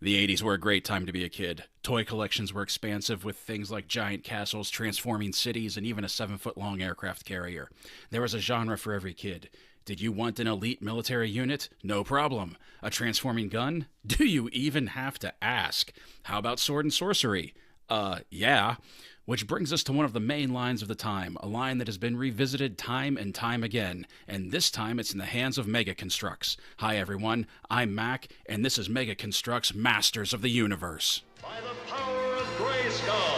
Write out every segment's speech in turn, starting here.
The 80s were a great time to be a kid. Toy collections were expansive with things like giant castles, transforming cities, and even a 7-foot long aircraft carrier. There was a genre for every kid. Did you want an elite military unit? No problem. A transforming gun? Do you even have to ask? How about sword and sorcery? Yeah. Which brings us to one of the main lines of the time, a line that has been revisited time and time again, and this time it's in the hands of Mega Construx. Hi everyone, I'm Mac, and this is Mega Construx Masters of the Universe. By the power of Grayskull!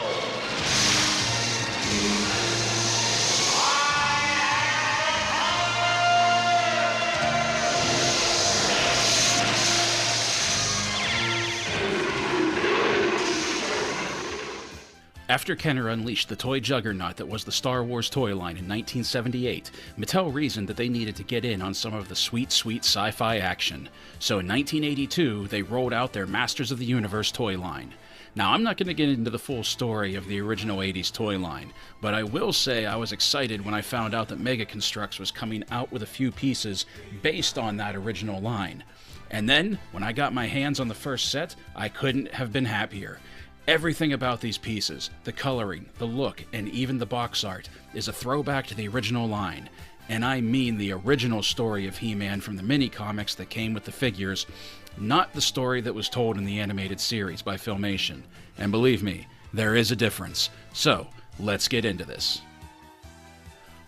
After Kenner unleashed the toy juggernaut that was the Star Wars toy line in 1978, Mattel reasoned that they needed to get in on some of the sweet, sweet sci-fi action. So in 1982, they rolled out their Masters of the Universe toy line. Now, I'm not going to get into the full story of the original 80s toy line, but I will say I was excited when I found out that Mega Construx was coming out with a few pieces based on that original line. And then, when I got my hands on the first set, I couldn't have been happier. Everything about these pieces, the coloring, the look, and even the box art, is a throwback to the original line. And I mean the original story of He-Man from the mini-comics that came with the figures, not the story that was told in the animated series by Filmation. And believe me, there is a difference. So, let's get into this.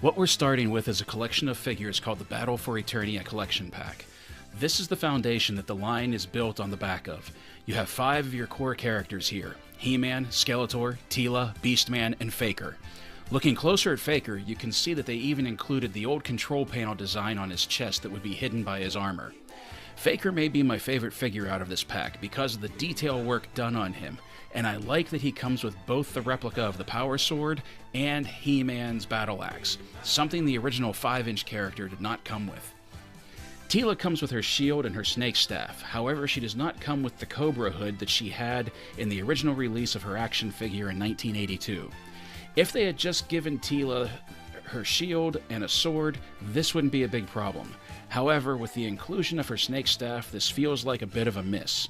What we're starting with is a collection of figures called the Battle for Eternia Collection Pack. This is the foundation that the line is built on the back of. You have 5 of your core characters here: He-Man, Skeletor, Teela, Beastman, and Faker. Looking closer at Faker, you can see that they even included the old control panel design on his chest that would be hidden by his armor. Faker may be my favorite figure out of this pack because of the detail work done on him, and I like that he comes with both the replica of the Power Sword and He-Man's battle axe, something the original 5-inch character did not come with. Teela comes with her shield and her snake staff, however she does not come with the Cobra hood that she had in the original release of her action figure in 1982. If they had just given Teela her shield and a sword, this wouldn't be a big problem. However, with the inclusion of her snake staff, this feels like a bit of a miss.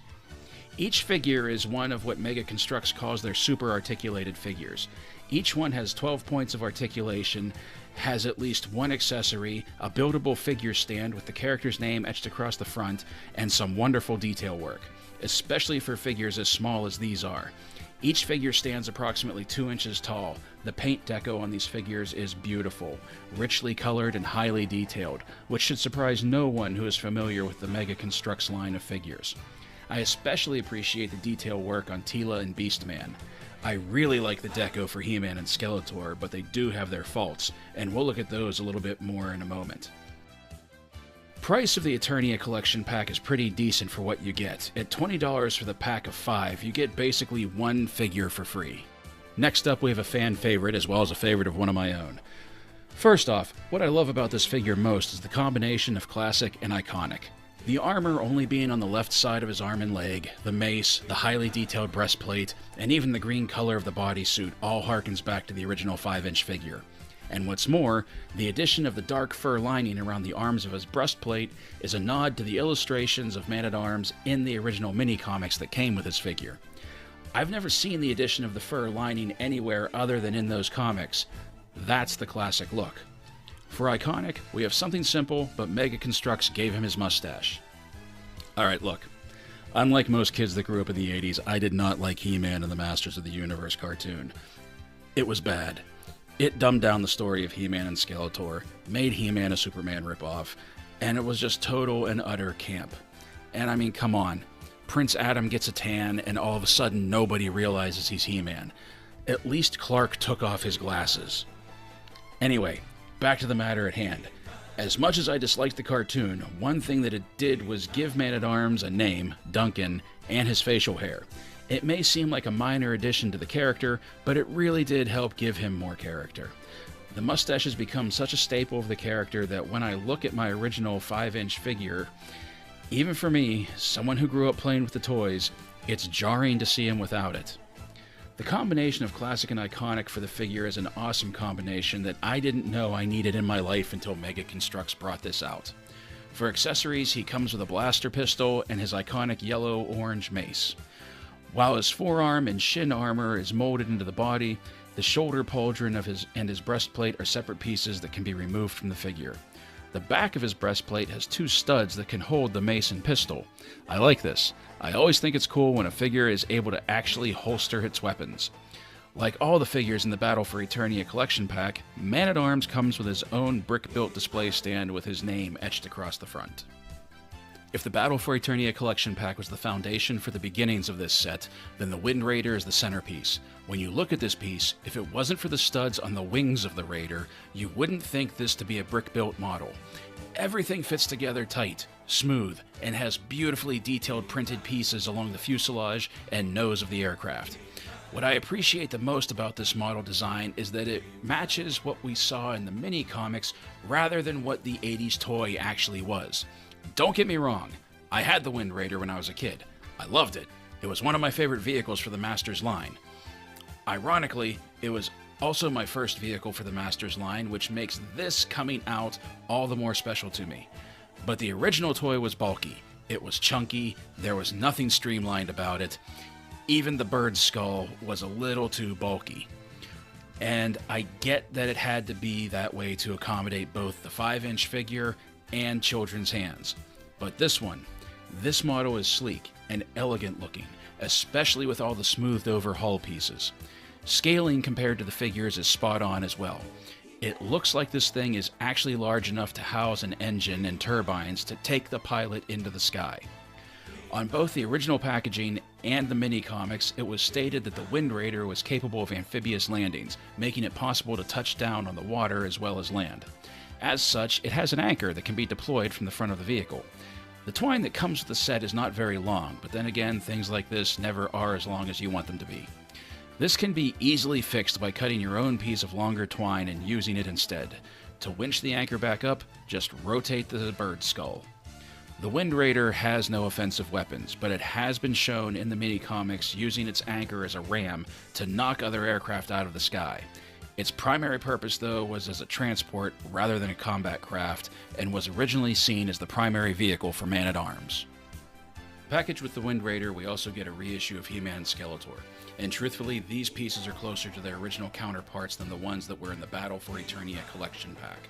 Each figure is one of what Mega Construx calls their super articulated figures. Each one has 12 points of articulation, has at least one accessory, a buildable figure stand with the character's name etched across the front, and some wonderful detail work, especially for figures as small as these are. Each figure stands approximately 2 inches tall. The paint deco on these figures is beautiful, richly colored and highly detailed, which should surprise no one who is familiar with the Mega Construx line of figures. I especially appreciate the detail work on Teela and Beastman. I really like the deco for He-Man and Skeletor, but they do have their faults, and we'll look at those a little bit more in a moment. Price of the Eternia collection pack is pretty decent for what you get. At $20 for the pack of 5, you get basically one figure for free. Next up, we have a fan favorite as well as a favorite of one of my own. First off, what I love about this figure most is the combination of classic and iconic. The armor only being on the left side of his arm and leg, the mace, the highly detailed breastplate, and even the green color of the bodysuit all harkens back to the original 5-inch figure. And what's more, the addition of the dark fur lining around the arms of his breastplate is a nod to the illustrations of Man-at-Arms in the original mini-comics that came with his figure. I've never seen the addition of the fur lining anywhere other than in those comics. That's the classic look. For iconic, we have something simple, but Mega Construx gave him his mustache. Alright, look. Unlike most kids that grew up in the 80s, I did not like He-Man and the Masters of the Universe cartoon. It was bad. It dumbed down the story of He-Man and Skeletor, made He-Man a Superman ripoff, and it was just total and utter camp. And I mean, come on. Prince Adam gets a tan, and all of a sudden nobody realizes he's He-Man. At least Clark took off his glasses. Anyway, back to the matter at hand. As much as I disliked the cartoon, one thing that it did was give Man-at-Arms a name, Duncan, and his facial hair. It may seem like a minor addition to the character, but it really did help give him more character. The mustache has become such a staple of the character that when I look at my original 5-inch figure, even for me, someone who grew up playing with the toys, it's jarring to see him without it. The combination of classic and iconic for the figure is an awesome combination that I didn't know I needed in my life until Mega Construx brought this out. For accessories, he comes with a blaster pistol and his iconic yellow-orange mace. While his forearm and shin armor is molded into the body, the shoulder pauldron of his breastplate are separate pieces that can be removed from the figure. The back of his breastplate has 2 studs that can hold the mace and pistol. I like this. I always think it's cool when a figure is able to actually holster its weapons. Like all the figures in the Battle for Eternia collection pack, Man-at-Arms comes with his own brick-built display stand with his name etched across the front. If the Battle for Eternia collection pack was the foundation for the beginnings of this set, then the Wind Raider is the centerpiece. When you look at this piece, if it wasn't for the studs on the wings of the Raider, you wouldn't think this to be a brick-built model. Everything fits together tight, smooth, and has beautifully detailed printed pieces along the fuselage and nose of the aircraft. What I appreciate the most about this model design is that it matches what we saw in the mini-comics rather than what the 80s toy actually was. Don't get me wrong, I had the Wind Raider when I was a kid. I loved it. It was one of my favorite vehicles for the Masters line. Ironically, it was also my first vehicle for the Masters line, which makes this coming out all the more special to me. But the original toy was bulky. It was chunky, there was nothing streamlined about it. Even the bird's skull was a little too bulky. And I get that it had to be that way to accommodate both the 5-inch figure and children's hands. But this model is sleek and elegant looking, especially with all the smoothed over hull pieces. Scaling compared to the figures is spot on as well. It looks like this thing is actually large enough to house an engine and turbines to take the pilot into the sky. On both the original packaging and the mini-comics, it was stated that the Wind Raider was capable of amphibious landings, making it possible to touch down on the water as well as land. As such, it has an anchor that can be deployed from the front of the vehicle. The twine that comes with the set is not very long, but then again, things like this never are as long as you want them to be. This can be easily fixed by cutting your own piece of longer twine and using it instead. To winch the anchor back up, just rotate the bird skull. The Wind Raider has no offensive weapons, but it has been shown in the mini-comics using its anchor as a ram to knock other aircraft out of the sky. Its primary purpose, though, was as a transport rather than a combat craft, and was originally seen as the primary vehicle for Man-at-Arms. Packaged with the Wind Raider, we also get a reissue of He-Man and Skeletor, and truthfully, these pieces are closer to their original counterparts than the ones that were in the Battle for Eternia collection pack.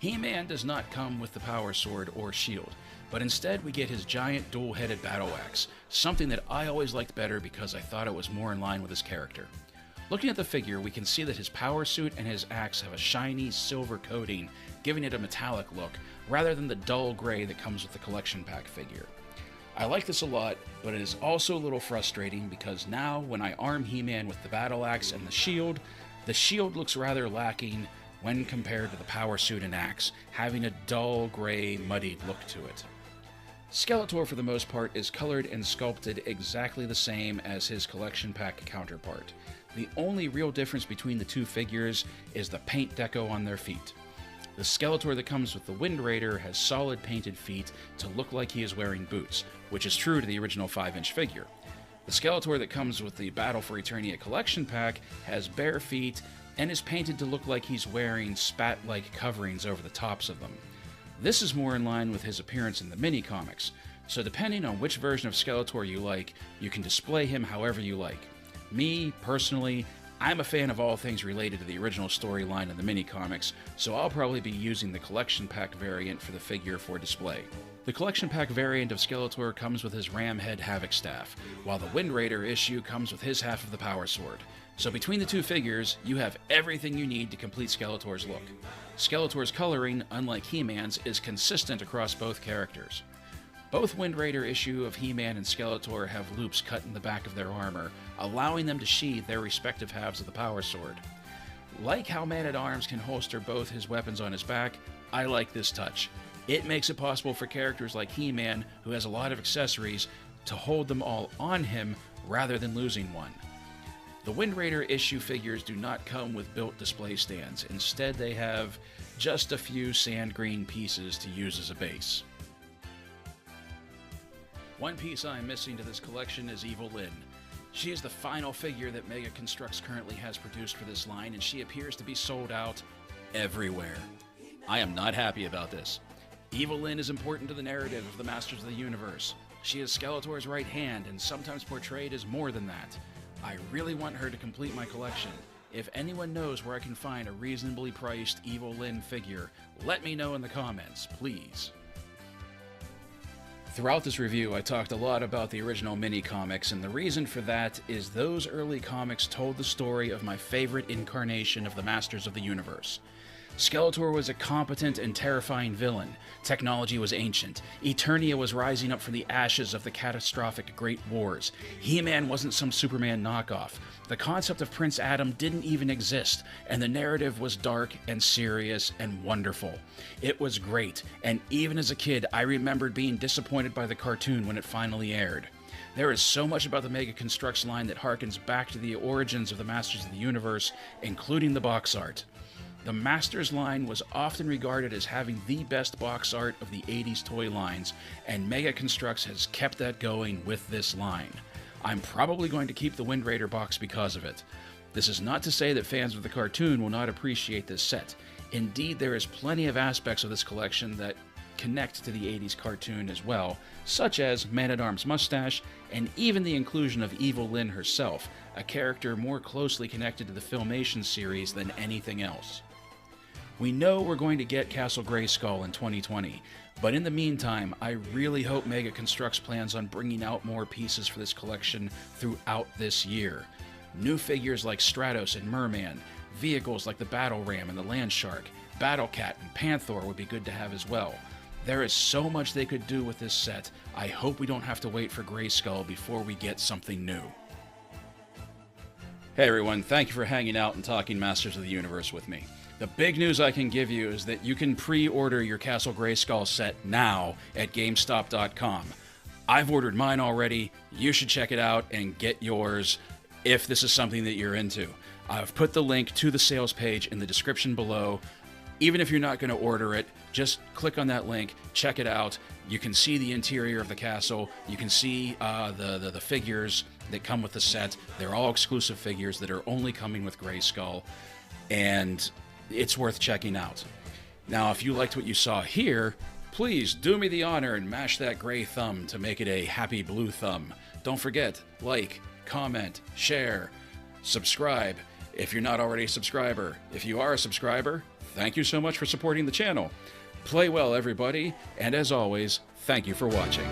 He-Man does not come with the power sword or shield, but instead we get his giant dual-headed battle axe, something that I always liked better because I thought it was more in line with his character. Looking at the figure, we can see that his power suit and his axe have a shiny silver coating, giving it a metallic look, rather than the dull gray that comes with the collection pack figure. I like this a lot, but it is also a little frustrating because now, when I arm He-Man with the battle axe and the shield looks rather lacking when compared to the power suit and axe, having a dull, gray, muddied look to it. Skeletor, for the most part, is colored and sculpted exactly the same as his collection pack counterpart. The only real difference between the two figures is the paint deco on their feet. The Skeletor that comes with the Wind Raider has solid painted feet to look like he is wearing boots, which is true to the original 5-inch figure. The Skeletor that comes with the Battle for Eternia collection pack has bare feet and is painted to look like he's wearing spat-like coverings over the tops of them. This is more in line with his appearance in the mini-comics, so depending on which version of Skeletor you like, you can display him however you like. Me, personally, I'm a fan of all things related to the original storyline in the mini-comics, so I'll probably be using the collection pack variant for the figure for display. The collection pack variant of Skeletor comes with his ram head Havoc staff, while the Wind Raider issue comes with his half of the power sword. So between the two figures, you have everything you need to complete Skeletor's look. Skeletor's coloring, unlike He-Man's, is consistent across both characters. Both Wind Raider issue of He-Man and Skeletor have loops cut in the back of their armor, allowing them to sheathe their respective halves of the power sword. Like how Man-at-Arms can holster both his weapons on his back, I like this touch. It makes it possible for characters like He-Man, who has a lot of accessories, to hold them all on him rather than losing one. The Wind Raider issue figures do not come with built display stands. Instead, they have just a few sand green pieces to use as a base. One piece I am missing to this collection is Evil Lynn. She is the final figure that Mega Construx currently has produced for this line, and she appears to be sold out everywhere. I am not happy about this. Evil Lyn is important to the narrative of the Masters of the Universe. She is Skeletor's right hand and sometimes portrayed as more than that. I really want her to complete my collection. If anyone knows where I can find a reasonably priced Evil Lyn figure, let me know in the comments, please. Throughout this review, I talked a lot about the original mini-comics, and the reason for that is those early comics told the story of my favorite incarnation of the Masters of the Universe. Skeletor was a competent and terrifying villain. Technology was ancient. Eternia was rising up from the ashes of the catastrophic Great Wars. He-Man wasn't some Superman knockoff. The concept of Prince Adam didn't even exist, and the narrative was dark and serious and wonderful. It was great, and even as a kid, I remembered being disappointed by the cartoon when it finally aired. There is so much about the Mega Construx line that harkens back to the origins of the Masters of the Universe, including the box art. The Masters line was often regarded as having the best box art of the 80s toy lines, and Mega Construx has kept that going with this line. I'm probably going to keep the Wind Raider box because of it. This is not to say that fans of the cartoon will not appreciate this set. Indeed, there is plenty of aspects of this collection that connect to the 80s cartoon as well, such as Man-at-Arms mustache, and even the inclusion of Evil Lyn herself, a character more closely connected to the Filmation series than anything else. We know we're going to get Castle Grayskull in 2020, but in the meantime, I really hope Mega Construx plans on bringing out more pieces for this collection throughout this year. New figures like Stratos and Merman, vehicles like the Battle Ram and the Land Shark, Battle Cat and Panther would be good to have as well. There is so much they could do with this set. I hope we don't have to wait for Grayskull before we get something new. Hey everyone, thank you for hanging out and talking Masters of the Universe with me. The big news I can give you is that you can pre-order your Castle Grayskull set now at GameStop.com. I've ordered mine already. You should check it out and get yours if this is something that you're into. I've put the link to the sales page in the description below. Even if you're not going to order it, just click on that link, check it out. You can see the interior of the castle. You can see the figures that come with the set. They're all exclusive figures that are only coming with Grayskull, and it's worth checking out. Now, if you liked what you saw here, please do me the honor and mash that gray thumb to make it a happy blue thumb. Don't forget, like, comment, share, subscribe if you're not already a subscriber. If you are a subscriber, thank you so much for supporting the channel. Play well, everybody, and as always, thank you for watching.